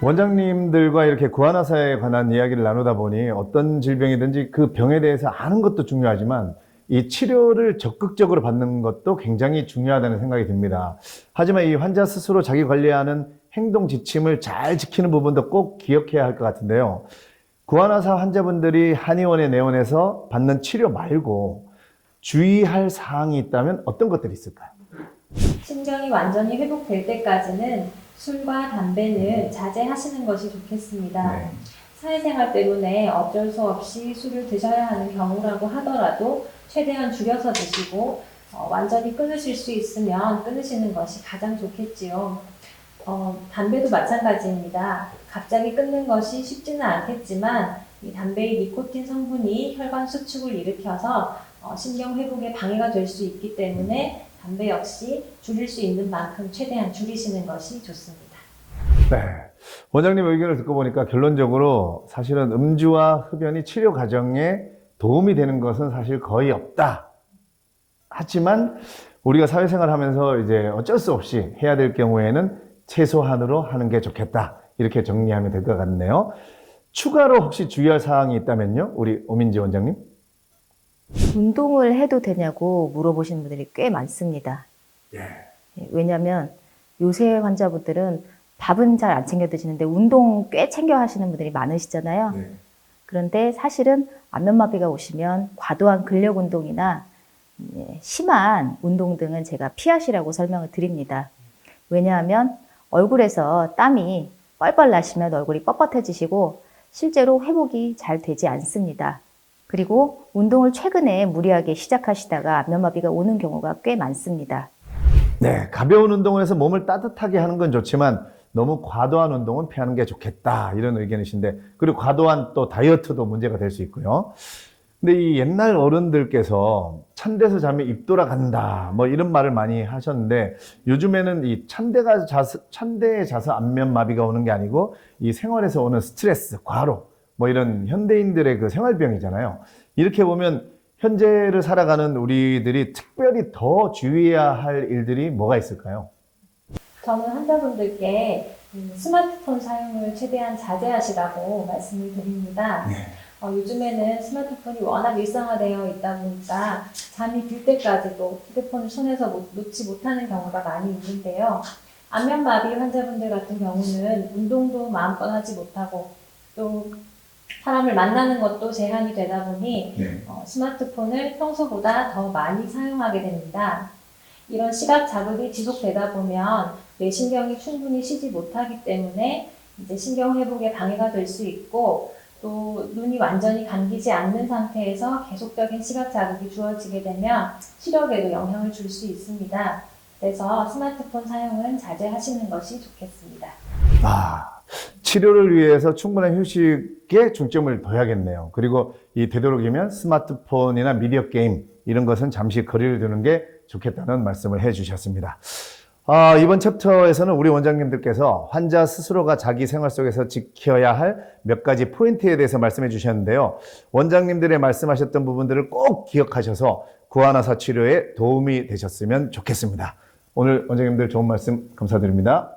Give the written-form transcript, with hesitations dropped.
원장님들과 이렇게 구안화사에 관한 이야기를 나누다 보니 어떤 질병이든지 그 병에 대해서 아는 것도 중요하지만 이 치료를 적극적으로 받는 것도 굉장히 중요하다는 생각이 듭니다. 하지만 이 환자 스스로 자기 관리하는 행동 지침을 잘 지키는 부분도 꼭 기억해야 할 것 같은데요. 구안화사 환자분들이 한의원에 내원해서 받는 치료 말고 주의할 사항이 있다면 어떤 것들이 있을까요? 신경이 완전히 회복될 때까지는 술과 담배는 자제하시는 것이 좋겠습니다. 네. 사회생활 때문에 어쩔 수 없이 술을 드셔야 하는 경우라고 하더라도 최대한 줄여서 드시고 완전히 끊으실 수 있으면 끊으시는 것이 가장 좋겠지요. 담배도 마찬가지입니다. 갑자기 끊는 것이 쉽지는 않겠지만 이 담배의 니코틴 성분이 혈관 수축을 일으켜서 신경 회복에 방해가 될 수 있기 때문에 담배 역시 줄일 수 있는 만큼 최대한 줄이시는 것이 좋습니다. 네. 원장님 의견을 듣고 보니까 결론적으로 사실은 음주와 흡연이 치료 과정에 도움이 되는 것은 사실 거의 없다. 하지만 우리가 사회생활 하면서 이제 어쩔 수 없이 해야 될 경우에는 최소한으로 하는 게 좋겠다. 이렇게 정리하면 될 것 같네요. 추가로 혹시 주의할 사항이 있다면요? 우리 오민지 원장님? 운동을 해도 되냐고 물어보시는 분들이 꽤 많습니다. 예. 왜냐하면 요새 환자분들은 밥은 잘 안 챙겨 드시는데 운동 꽤 챙겨 하시는 분들이 많으시잖아요. 네. 그런데 사실은 안면마비가 오시면 과도한 근력 운동이나 심한 운동 등은 제가 피하시라고 설명을 드립니다. 왜냐하면 얼굴에서 땀이 뻘뻘 나시면 얼굴이 뻣뻣해지시고 실제로 회복이 잘 되지 않습니다. 그리고 운동을 최근에 무리하게 시작하시다가 안면마비가 오는 경우가 꽤 많습니다. 네, 가벼운 운동을 해서 몸을 따뜻하게 하는 건 좋지만 너무 과도한 운동은 피하는 게 좋겠다 이런 의견이신데, 그리고 과도한 또 다이어트도 문제가 될 수 있고요. 근데 이 옛날 어른들께서 찬데서 자면 입 돌아간다 뭐 이런 말을 많이 하셨는데, 요즘에는 이 찬데에 자서 안면마비가 오는 게 아니고 이 생활에서 오는 스트레스, 과로 뭐 이런 현대인들의 그 생활병이잖아요. 이렇게 보면 현재를 살아가는 우리들이 특별히 더 주의해야 할 일들이 뭐가 있을까요? 저는 환자분들께 스마트폰 사용을 최대한 자제하시라고 말씀을 드립니다. 네. 요즘에는 스마트폰이 워낙 일상화되어 있다 보니까 잠이 들 때까지도 휴대폰을 손에서 놓지 못하는 경우가 많이 있는데요. 안면마비 환자분들 같은 경우는 운동도 마음껏 하지 못하고 또 사람을 만나는 것도 제한이 되다 보니 네. 스마트폰을 평소보다 더 많이 사용하게 됩니다. 이런 시각 자극이 지속되다 보면 뇌신경이 충분히 쉬지 못하기 때문에 이제 신경 회복에 방해가 될 수 있고, 또 눈이 완전히 감기지 않는 상태에서 계속적인 시각 자극이 주어지게 되면 시력에도 영향을 줄 수 있습니다. 그래서 스마트폰 사용은 자제하시는 것이 좋겠습니다. 치료를 위해서 충분한 휴식에 중점을 둬야겠네요. 그리고 이 되도록이면 스마트폰이나 미디어 게임 이런 것은 잠시 거리를 두는 게 좋겠다는 말씀을 해주셨습니다. 이번 챕터에서는 우리 원장님들께서 환자 스스로가 자기 생활 속에서 지켜야 할 몇 가지 포인트에 대해서 말씀해 주셨는데요. 원장님들의 말씀하셨던 부분들을 꼭 기억하셔서 구안화사 치료에 도움이 되셨으면 좋겠습니다. 오늘 원장님들 좋은 말씀 감사드립니다.